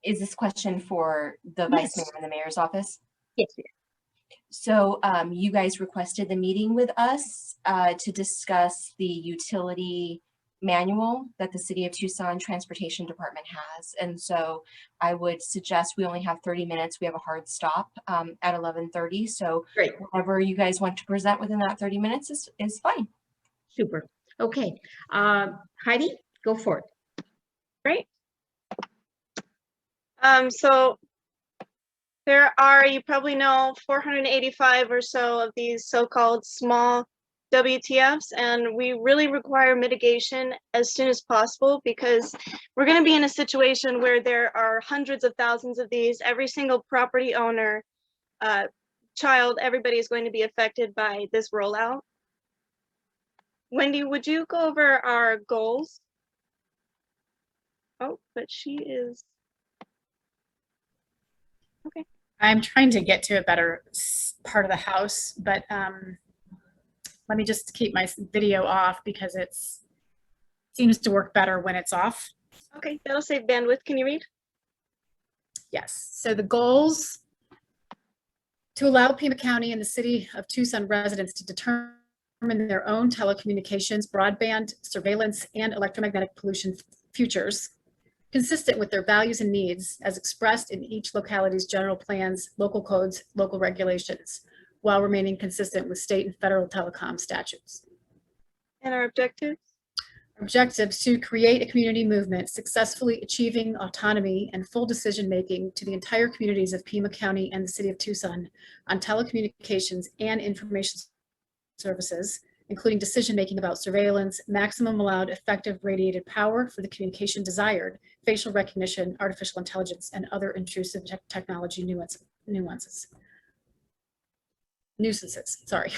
is this question for the vice mayor and the mayor's office? Yes, yes. So you guys requested the meeting with us to discuss the utility manual that the City of Tucson Transportation Department has. And so I would suggest we only have 30 minutes. We have a hard stop at 11:30. So Great. whatever you guys want to present within that 30 minutes is fine. Super. Okay. Heidi, go for it. Great. So there are, you probably know, 485 or so of these so-called small WTFs, and we really require mitigation as soon as possible because we're going to be in a situation where there are hundreds of thousands of these. Every single property owner, child, everybody is going to be affected by this rollout. Wendy, would you go over our goals? Oh, but she is. Okay. I'm trying to get to a better part of the house, but let me just keep my video off because it seems to work better when it's off. Okay, that'll save bandwidth. Can you read? Yes. So the goals: to allow Pima County and the City of Tucson residents to determine their own telecommunications, broadband, surveillance, and electromagnetic pollution futures, consistent with their values and needs as expressed in each locality's general plans, local codes, local regulations, while remaining consistent with state and federal telecom statutes. And our objectives? Objectives: to create a community movement successfully achieving autonomy and full decision-making to the entire communities of Pima County and the City of Tucson on telecommunications and information services, including decision-making about surveillance, maximum allowed effective radiated power for the communication desired, facial recognition, artificial intelligence, and other intrusive technology nuisances. Sorry.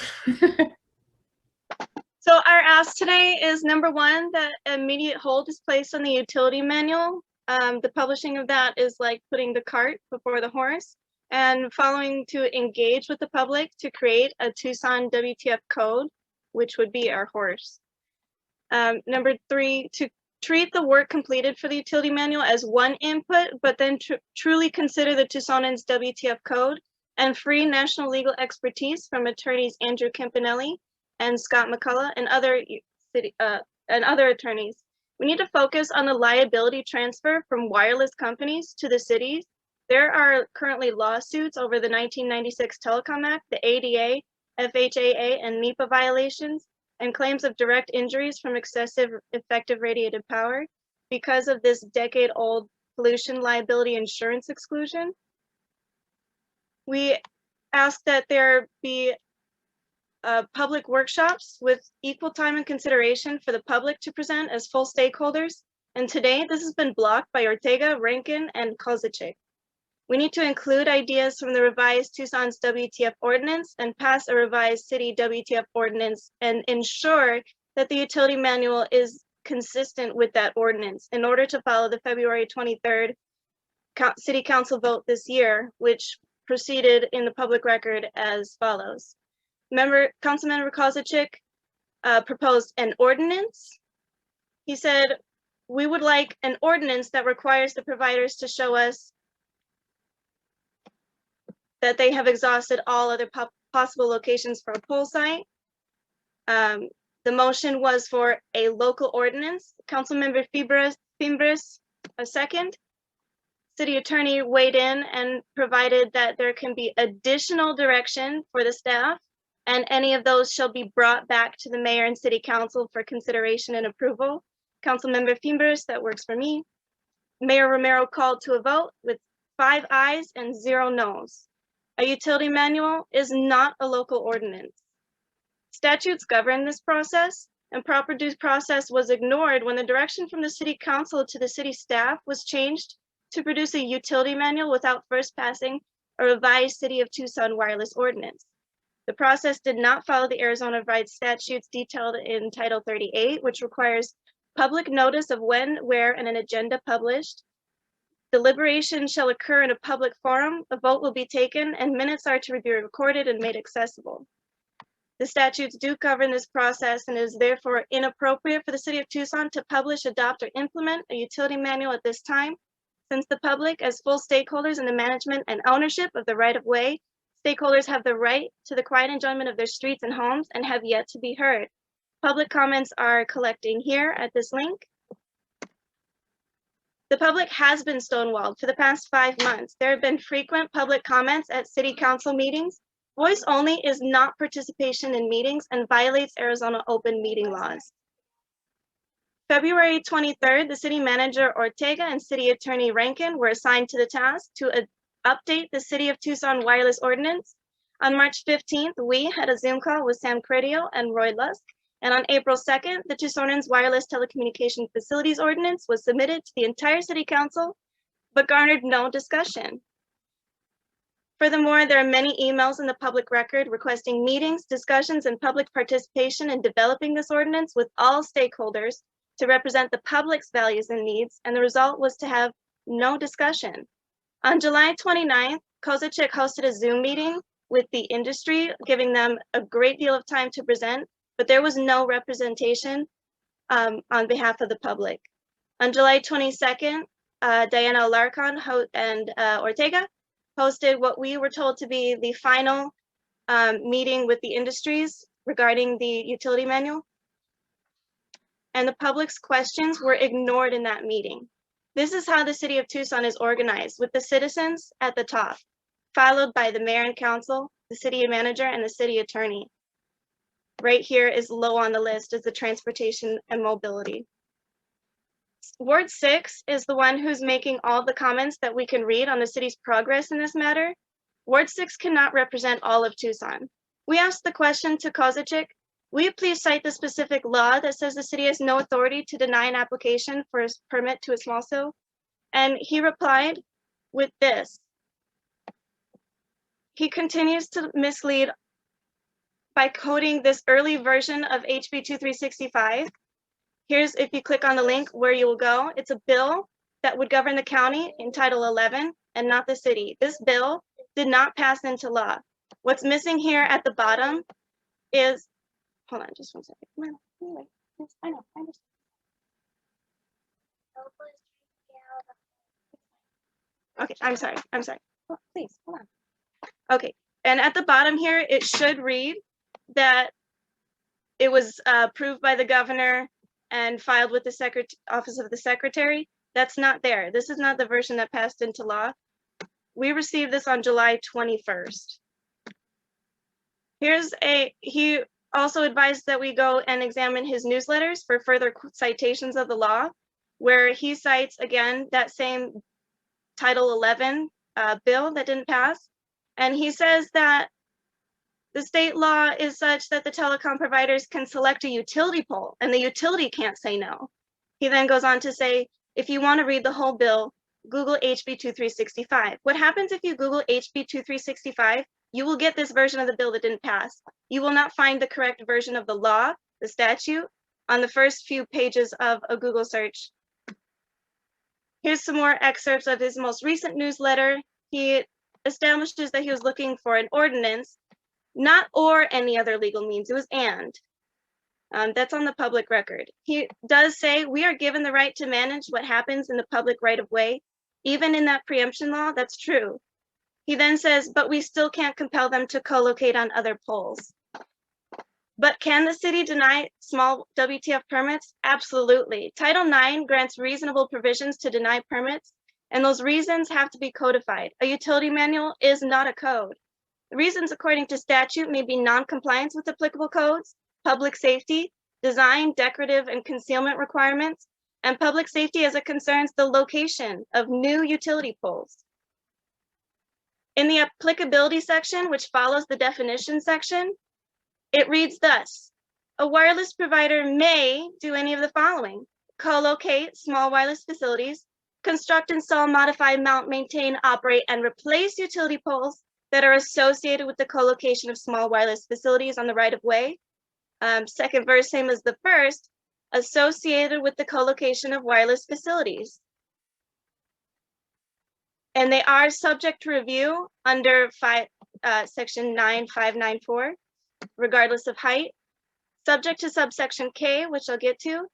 So our ask today is, number one, that immediate hold is placed on the utility manual. The publishing of that is like putting the cart before the horse, and following to engage with the public to create a Tucson WTF code, which would be our horse. Number three, to treat the work completed for the utility manual as one input, but then truly consider the Tucsonans WTF code and free national legal expertise from attorneys Andrew Campanelli and Scott McCullough and other attorneys. We need to focus on the liability transfer from wireless companies to the cities. There are currently lawsuits over the 1996 Telecom Act, the ADA, FHAA, and NEPA violations, and claims of direct injuries from excessive effective radiated power because of this decade-old pollution liability insurance exclusion. We ask that there be public workshops with equal time and consideration for the public to present as full stakeholders. And today, this has been blocked by Ortega, Rankin, and Kozaczyk. We need to include ideas from the revised Tucson's WTF ordinance and pass a revised city WTF ordinance and ensure that the utility manual is consistent with that ordinance in order to follow the February 23rd city council vote this year, which proceeded in the public record as follows. Councilmember Kozaczyk proposed an ordinance. He said, we would like an ordinance that requires the providers to show us that they have exhausted all other possible locations for a pole site. The motion was for a local ordinance. Councilmember Fimbres, a second. City attorney weighed in and provided that there can be additional direction for the staff, and any of those shall be brought back to the mayor and city council for consideration and approval. Councilmember Fimbres, that works for me. Mayor Romero called to a vote with 5 ayes and 0 noes. A utility manual is not a local ordinance. Statutes govern this process, and proper due process was ignored when the direction from the city council to the city staff was changed to produce a utility manual without first passing a revised City of Tucson wireless ordinance. The process did not follow the Arizona revised statutes detailed in Title 38, which requires public notice of when, where, and an agenda published. Deliberation shall occur in a public forum, a vote will be taken, and minutes are to be recorded and made accessible. The statutes do govern this process and is therefore inappropriate for the City of Tucson to publish, adopt, or implement a utility manual at this time. Since the public, as full stakeholders in the management and ownership of the right-of-way, stakeholders have the right to the quiet enjoyment of their streets and homes and have yet to be heard. Public comments are collecting here at this link. The public has been stonewalled for the past 5 months. There have been frequent public comments at city council meetings. Voice only is not participation in meetings and violates Arizona open meeting laws. February 23rd, the city manager Ortega and city attorney Rankin were assigned to the task to update the City of Tucson wireless ordinance. On March 15th, we had a Zoom call with Sam Credio and Roy Lusk. And on April 2nd, the Tucsonans Wireless Telecommunication Facilities Ordinance was submitted to the entire city council, but garnered no discussion. Furthermore, there are many emails in the public record requesting meetings, discussions, and public participation in developing this ordinance with all stakeholders to represent the public's values and needs, and the result was to have no discussion. On July 29th, Kozaczyk hosted a Zoom meeting with the industry, giving them a great deal of time to present, but there was no representation on behalf of the public. On July 22nd, Diana Alarcon and Ortega hosted what we were told to be the final meeting with the industries regarding the utility manual. And the public's questions were ignored in that meeting. This is how the city of Tucson is organized, with the citizens at the top, followed by the mayor and council, the city manager, and the city attorney. Right here is low on the list is the transportation and mobility. Ward 6 is the one who's making all the comments that we can read on the city's progress in this matter. Ward 6 cannot represent all of Tucson. We asked the question to Kozaczyk, will you please cite the specific law that says the city has no authority to deny an application for a permit to a small cell? And he replied with this. He continues to mislead by quoting this early version of HB 2365. Here's, if you click on the link, where you will go. It's a bill that would govern the county in Title 11 and not the city. This bill did not pass into law. What's missing here at the bottom is, hold on just one second. Come on, anyway, I know, I understand. Okay, I'm sorry. Oh, please, hold on. Okay, and at the bottom here, it should read that it was approved by the governor and filed with the office of the secretary. That's not there. This is not the version that passed into law. We received this on July 21st. He also advised that we go and examine his newsletters for further citations of the law, where he cites again that same Title 11 bill that didn't pass. And he says that the state law is such that the telecom providers can select a utility pole and the utility can't say no. He then goes on to say, if you want to read the whole bill, Google HB 2365. What happens if you Google HB 2365? You will get this version of the bill that didn't pass. You will not find the correct version of the law, the statute, on the first few pages of a Google search. Here's some more excerpts of his most recent newsletter. He establishes that he was looking for an ordinance, not or any other legal means, it was and. That's on the public record. He does say we are given the right to manage what happens in the public right of way. Even in that preemption law, that's true. He then says, but we still can't compel them to co-locate on other poles. But can the city deny small WTF permits? Absolutely. Title IX grants reasonable provisions to deny permits, and those reasons have to be codified. A utility manual is not a code. The reasons according to statute may be non-compliance with applicable codes, public safety, design, decorative, and concealment requirements, and public safety as it concerns the location of new utility poles. In the applicability section, which follows the definition section, it reads thus: a wireless provider may do any of the following: co-locate small wireless facilities, construct, install, modify, mount, maintain, operate, and replace utility poles that are associated with the co-location of small wireless facilities on the right of way. Second verse, same as the first, associated with the co-location of wireless facilities. And they are subject to review under section 9594, regardless of height, subject to subsection K, which I'll get to.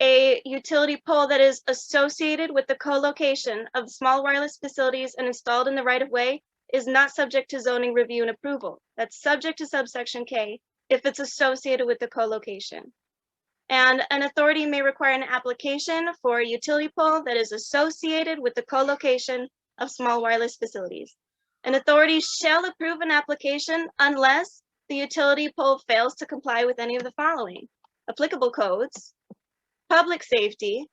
A utility pole that is associated with the co-location of small wireless facilities and installed in the right-of-way is not subject to zoning review and approval. That's subject to subsection K if it's associated with the co-location. And an authority may require an application for a utility pole that is associated with the co-location of small wireless facilities. An authority shall approve an application unless the utility pole fails to comply with any of the following: applicable codes, public safety,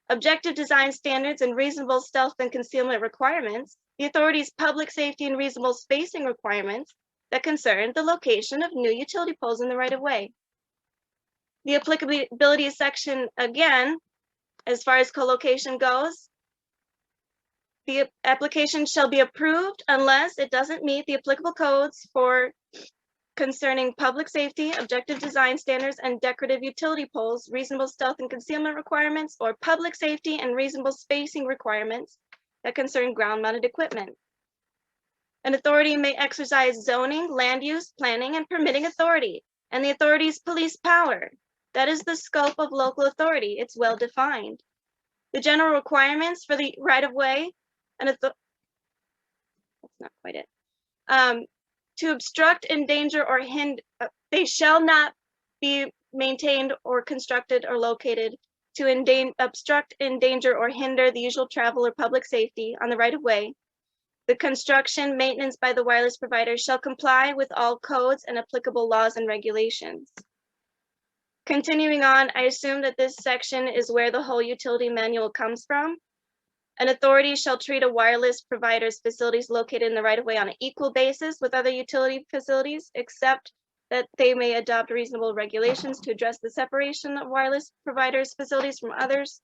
objective design standards and reasonable stealth and concealment requirements, the authority's public safety and reasonable spacing requirements that concern the location of new utility poles in the right-of-way. The applicability section, again, as far as co-location goes, the application shall be approved unless it doesn't meet the applicable codes for concerning public safety, objective design standards, and decorative utility poles, reasonable stealth and concealment requirements, or public safety and reasonable spacing requirements that concern ground-mounted equipment. An authority may exercise zoning, land use, planning, and permitting authority, and the authority's police power. That is the scope of local authority. It's well defined. The general requirements for the right-of-way, and that's not quite it. To obstruct, endanger, or hinder, they shall not be maintained or constructed or located to obstruct, endanger, or hinder the usual travel or public safety on the right-of-way. The construction, maintenance by the wireless provider shall comply with all codes and applicable laws and regulations. Continuing on, I assume that this section is where the whole utility manual comes from. An authority shall treat a wireless provider's facilities located in the right-of-way on an equal basis with other utility facilities, except that they may adopt reasonable regulations to address the separation of wireless providers' facilities from others.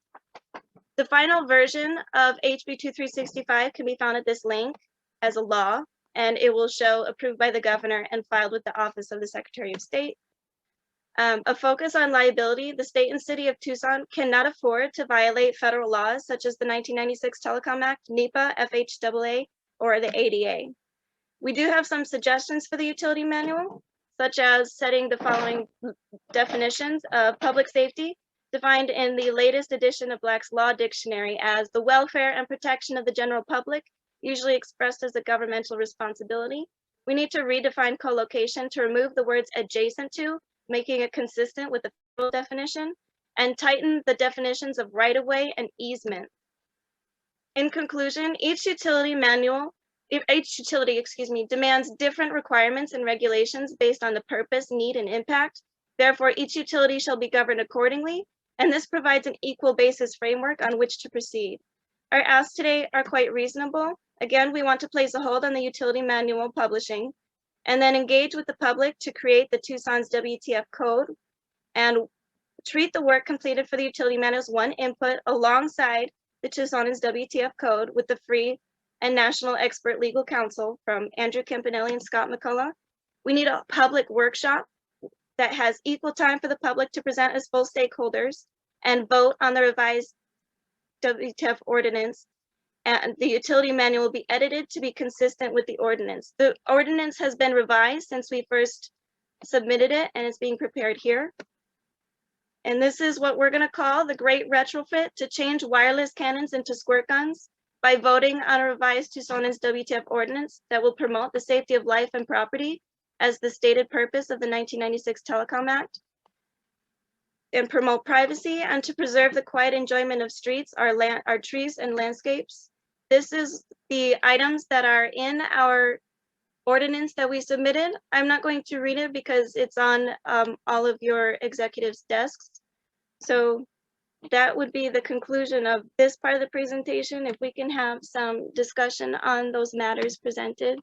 The final version of HB 2365 can be found at this link as a law, and it will show approved by the governor and filed with the Office of the Secretary of State. A focus on liability, the state and city of Tucson cannot afford to violate federal laws such as the 1996 Telecom Act, NEPA, FHAA, or the ADA. We do have some suggestions for the utility manual, such as setting the following definitions of public safety, defined in the latest edition of Black's Law Dictionary as the welfare and protection of the general public, usually expressed as a governmental responsibility. We need to redefine co-location to remove the words adjacent to, making it consistent with the federal definition, and tighten the definitions of right-of-way and easement. In conclusion, each utility, demands different requirements and regulations based on the purpose, need, and impact. Therefore, each utility shall be governed accordingly, and this provides an equal basis framework on which to proceed. Our asks today are quite reasonable. Again, we want to place a hold on the utility manual publishing, and then engage with the public to create the Tucson's WTF code and treat the work completed for the utility manual as one input alongside the Tucson's WTF code with the free and national expert legal counsel from Andrew Campanelli and Scott McCullough. We need a public workshop that has equal time for the public to present as full stakeholders and vote on the revised WTF ordinance. And the utility manual will be edited to be consistent with the ordinance. The ordinance has been revised since we first submitted it, and it's being prepared here. And this is what we're going to call the great retrofit to change wireless cannons into squirt guns by voting on a revised Tucson's WTF ordinance that will promote the safety of life and property as the stated purpose of the 1996 Telecom Act, and promote privacy and to preserve the quiet enjoyment of streets, our trees and landscapes. This is the items that are in our ordinance that we submitted. I'm not going to read it because it's on all of your executives' desks. So that would be the conclusion of this part of the presentation. If we can have some discussion on those matters presented.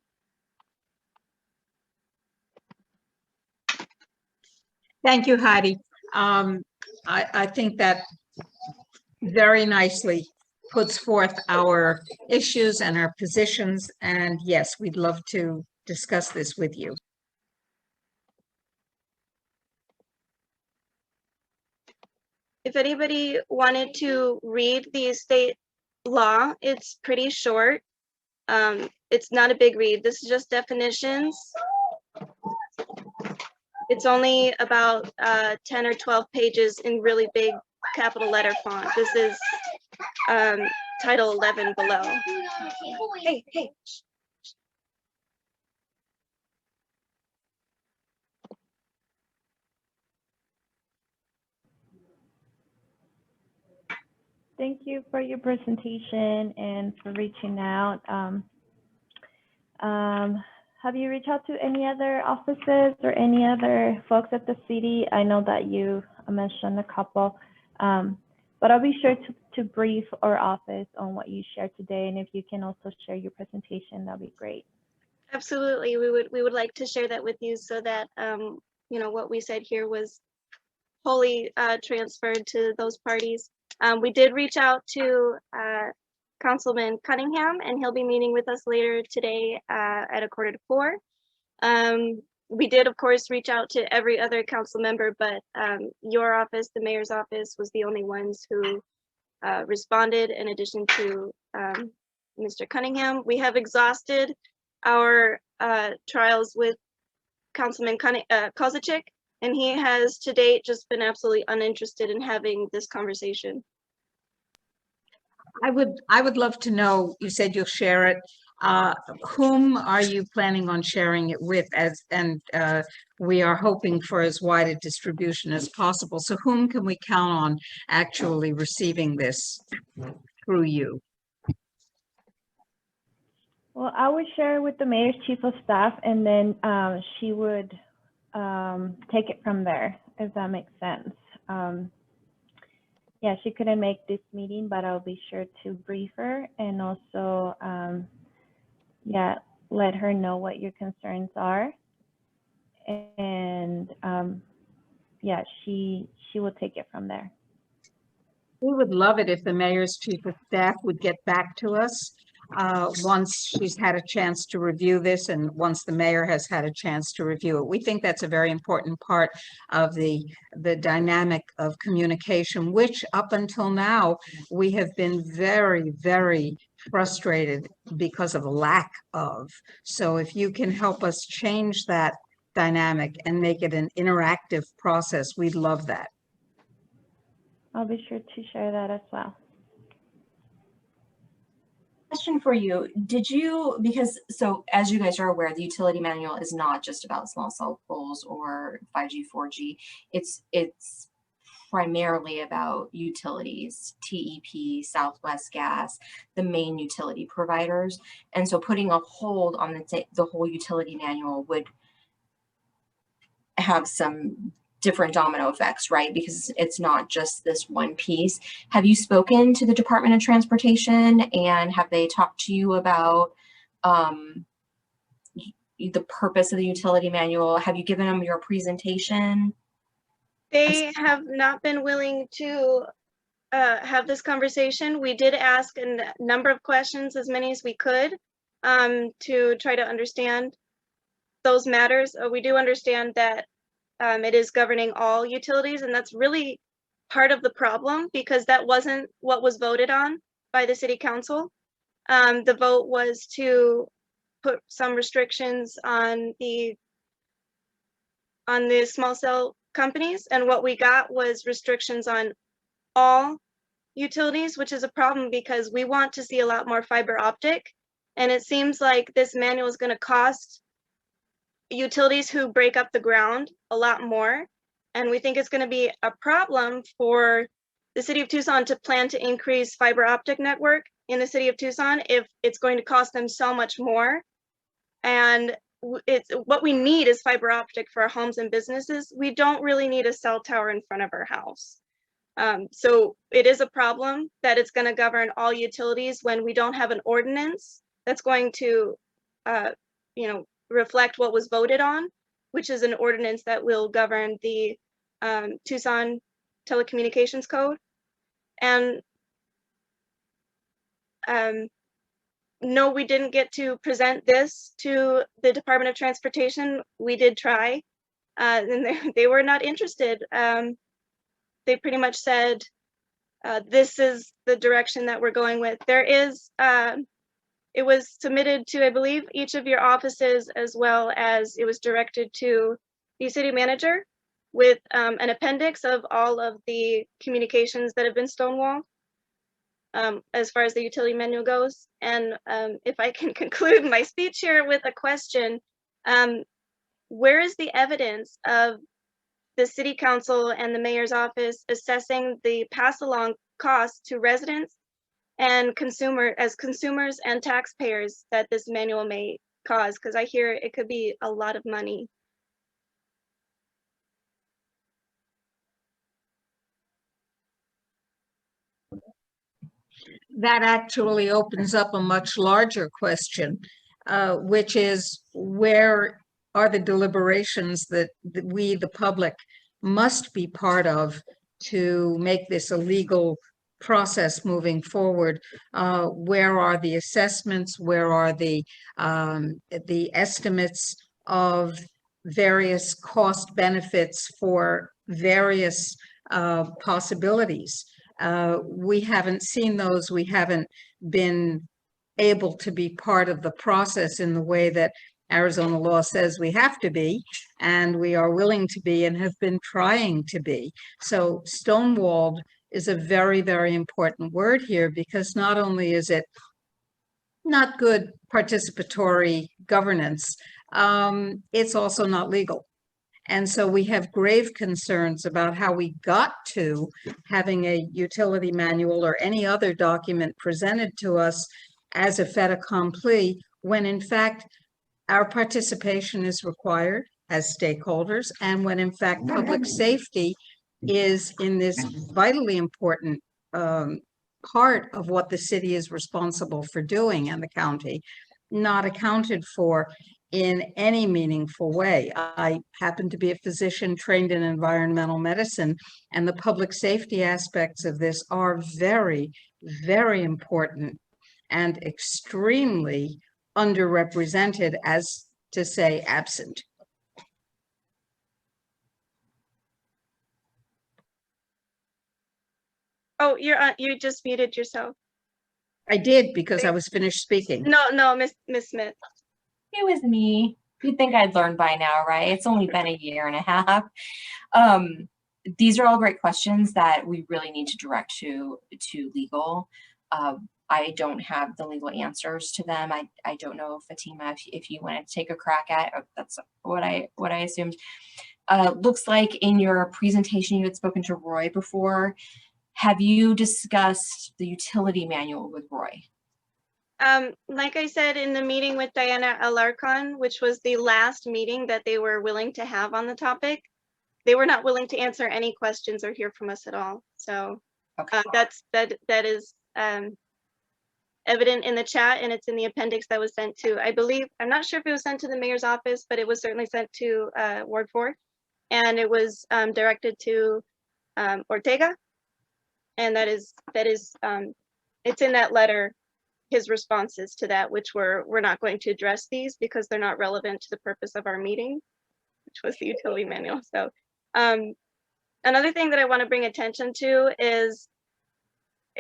Thank you, Heidi. I think that very nicely puts forth our issues and our positions. And yes, we'd love to discuss this with you. If anybody wanted to read the state law, it's pretty short. It's not a big read. This is just definitions. It's only about 10 or 12 pages in really big capital letter font. This is Title 11 below. Hey, hey. Thank you for your presentation and for reaching out. Have you reached out to any other offices or any other folks at the city? I know that you mentioned a couple, but I'll be sure to brief our office on what you shared today. And if you can also share your presentation, that'd be great. Absolutely, we would like to share that with you so that you know, what we said here was wholly transferred to those parties. We did reach out to Councilman Cunningham, and he'll be meeting with us later today at 3:45. We did, of course, reach out to every other council member, but your office, the mayor's office, was the only ones who responded in addition to Mr. Cunningham. We have exhausted our trials with Councilman Kozaczyk, and he has to date just been absolutely uninterested in having this conversation. I would love to know, you said you'll share it. Whom are you planning on sharing it with, and we are hoping for as wide a distribution as possible. So whom can we count on actually receiving this through you? Well, I would share with the mayor's chief of staff, and then she would take it from there, if that makes sense. Yeah, she couldn't make this meeting, but I'll be sure to brief her and also, yeah, let her know what your concerns are. And yeah, she will take it from there. We would love it if the mayor's chief of staff would get back to us once she's had a chance to review this and once the mayor has had a chance to review it. We think that's a very important part of the dynamic of communication, which up until now, we have been very, very frustrated because of lack of. So if you can help us change that dynamic and make it an interactive process, we'd love that. I'll be sure to share that as well. Question for you. Did you, because so as you guys are aware, the utility manual is not just about small cell poles or 5G, 4G. It's primarily about utilities, TEP, Southwest Gas, the main utility providers. And so putting a hold on the whole utility manual would have some different domino effects, right? Because it's not just this one piece. Have you spoken to the Department of Transportation, and have they talked to you about the purpose of the utility manual? Have you given them your presentation? They have not been willing to have this conversation. We did ask a number of questions, as many as we could, to try to understand those matters. We do understand that it is governing all utilities, and that's really part of the problem because that wasn't what was voted on by the city council. The vote was to put some restrictions on the small cell companies, and what we got was restrictions on all utilities, which is a problem because we want to see a lot more fiber optic, and it seems like this manual is going to cost utilities who break up the ground a lot more, and we think it's going to be a problem for the city of Tucson to plan to increase fiber optic network in the city of Tucson if it's going to cost them so much more. And it's what we need is fiber optic for our homes and businesses. We don't really need a cell tower in front of our house. So it is a problem that it's going to govern all utilities when we don't have an ordinance that's going to you know, reflect what was voted on, which is an ordinance that will govern the Tucson Telecommunications Code. And no, we didn't get to present this to the Department of Transportation. We did try, and they were not interested. They pretty much said, this is the direction that we're going with. There is, it was submitted to, I believe, each of your offices, as well as it was directed to the city manager. with an appendix of all of the communications that have been stonewalled as far as the utility manual goes. And if I can conclude my speech here with a question, where is the evidence of the city council and the mayor's office assessing the pass along costs to residents and consumers and taxpayers that this manual may cause? Because I hear it could be a lot of money. That actually opens up a much larger question, which is, where are the deliberations that we, the public, must be part of to make this a legal process moving forward? Where are the assessments? Where are the estimates of various cost benefits for various possibilities? We haven't seen those. We haven't been able to be part of the process in the way that Arizona law says we have to be, and we are willing to be and have been trying to be. So stonewalled is a very, very important word here, because not only is it not good participatory governance, it's also not legal. And so we have grave concerns about how we got to having a utility manual or any other document presented to us as a fait accompli, when in fact our participation is required as stakeholders, and when in fact public safety is in this vitally important part of what the city is responsible for doing, and the county not accounted for in any meaningful way. I happen to be a physician trained in environmental medicine, and the public safety aspects of this are very, very important and extremely underrepresented, as to say absent. Oh, you just muted yourself. I did, because I was finished speaking. No, Miss Smith. It was me. You'd think I'd learn by now, right? It's only been a year and a half. These are all great questions that we really need to direct to legal. I don't have the legal answers to them. I don't know, Fatima, if you want to take a crack at it. That's what I assumed. Looks like in your presentation you had spoken to Roy before. Have you discussed the utility manual with Roy? Like I said in the meeting with Diana Alarcon, which was the last meeting that they were willing to have on the topic, they were not willing to answer any questions or hear from us at all. So Okay. that is evident in the chat, and it's in the appendix that was sent to, I believe, I'm not sure if it was sent to the mayor's office, but it was certainly sent to Ward 4, and it was directed to Ortega, and that is it's in that letter, his responses to that, which we're not going to address these because they're not relevant to the purpose of our meeting, which was the utility manual. So another thing that I want to bring attention to is,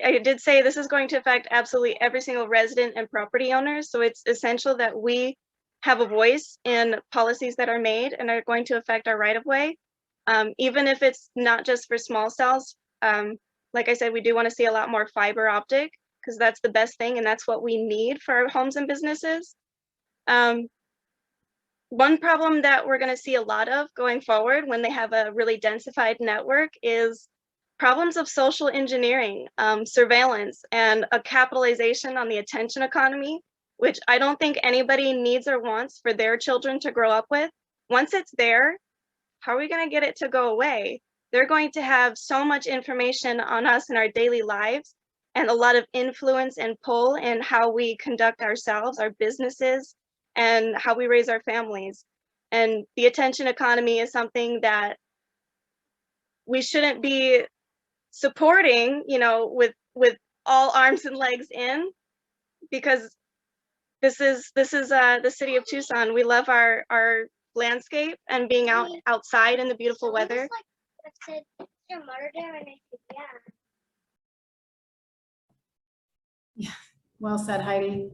I did say this is going to affect absolutely every single resident and property owner. So it's essential that we have a voice in policies that are made and are going to affect our right of way. Even if it's not just for small cells. Like I said, we do want to see a lot more fiber optic, because that's the best thing and that's what we need for our homes and businesses. One problem that we're going to see a lot of going forward when they have a really densified network is problems of social engineering, surveillance, and a capitalization on the attention economy, which I don't think anybody needs or wants for their children to grow up with. Once it's there, how are we going to get it to go away? They're going to have so much information on us in our daily lives, and a lot of influence and pull in how we conduct ourselves, our businesses, and how we raise our families. And the attention economy is something that we shouldn't be supporting, you know, with all arms and legs in, because this is the city of Tucson. We love our landscape and being outside in the beautiful weather. Yeah, well said, Heidi.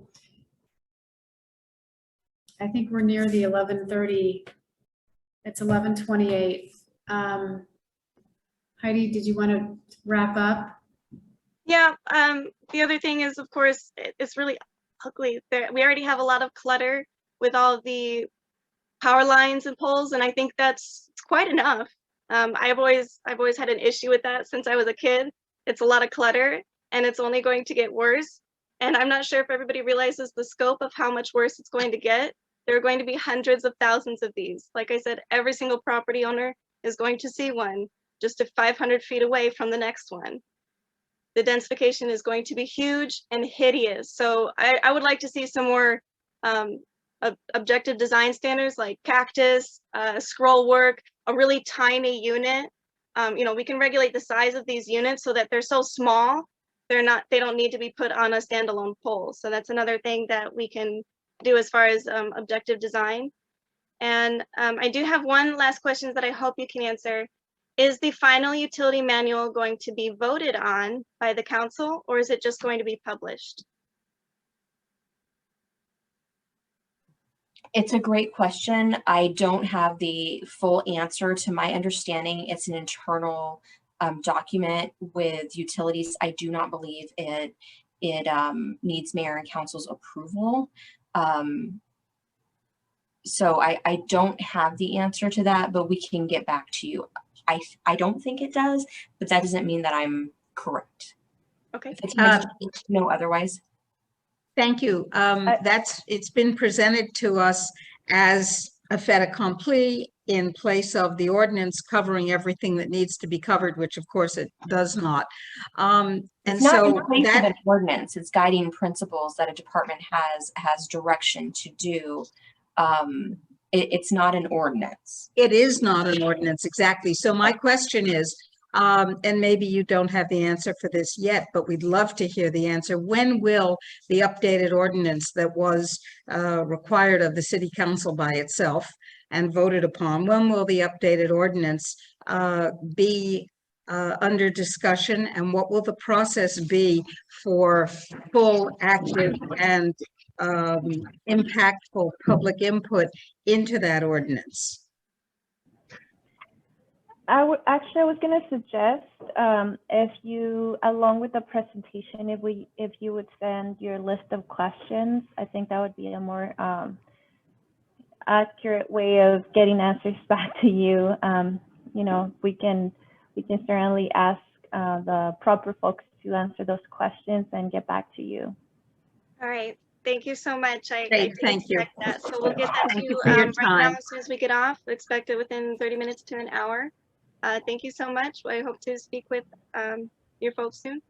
I think we're near the 11:30. It's 11:28. Heidi, did you want to wrap up? Yeah, the other thing is, of course, it's really ugly. We already have a lot of clutter with all the power lines and poles, and I think that's quite enough. I've always had an issue with that since I was a kid. It's a lot of clutter, and it's only going to get worse. And I'm not sure if everybody realizes the scope of how much worse it's going to get. There are going to be hundreds of thousands of these. Like I said, every single property owner is going to see one just 500 feet away from the next one. The densification is going to be huge and hideous. So I would like to see some more objective design standards like cactus, scroll work, a really tiny unit. You know, we can regulate the size of these units so that they're so small, they don't need to be put on a standalone pole. So that's another thing that we can do as far as objective design. And I do have one last question that I hope you can answer. Is the final utility manual going to be voted on by the council, or is it just going to be published? It's a great question. I don't have the full answer. To my understanding, it's an internal document with utilities. I do not believe it needs mayor and council's approval. So I don't have the answer to that, but we can get back to you. I don't think it does, but that doesn't mean that I'm correct. Okay. If it's no otherwise. Thank you. It's been presented to us as a fait accompli in place of the ordinance covering everything that needs to be covered, which of course it does not. And It's not so in place of that an ordinance. It's guiding principles that a department has direction to do. It's not an ordinance. it is not an ordinance, exactly. So my question is, and maybe you don't have the answer for this yet, but we'd love to hear the answer. When will the updated ordinance that was required of the city council by itself and voted upon, when will the updated ordinance be under discussion, and what will the process be for full, active, and impactful public input into that ordinance? I was going to suggest if you, along with the presentation, if you would send your list of questions, I think that would be a more accurate way of getting answers back to you. You know, we can certainly ask the proper folks to answer those questions and get back to you. All right. Thank you so much. I Great, thank you. that. So we'll get that Thank to you you for your right now time. as soon as we get off. Expect it within 30 minutes to an hour. Thank you so much. I hope to speak with your folks soon.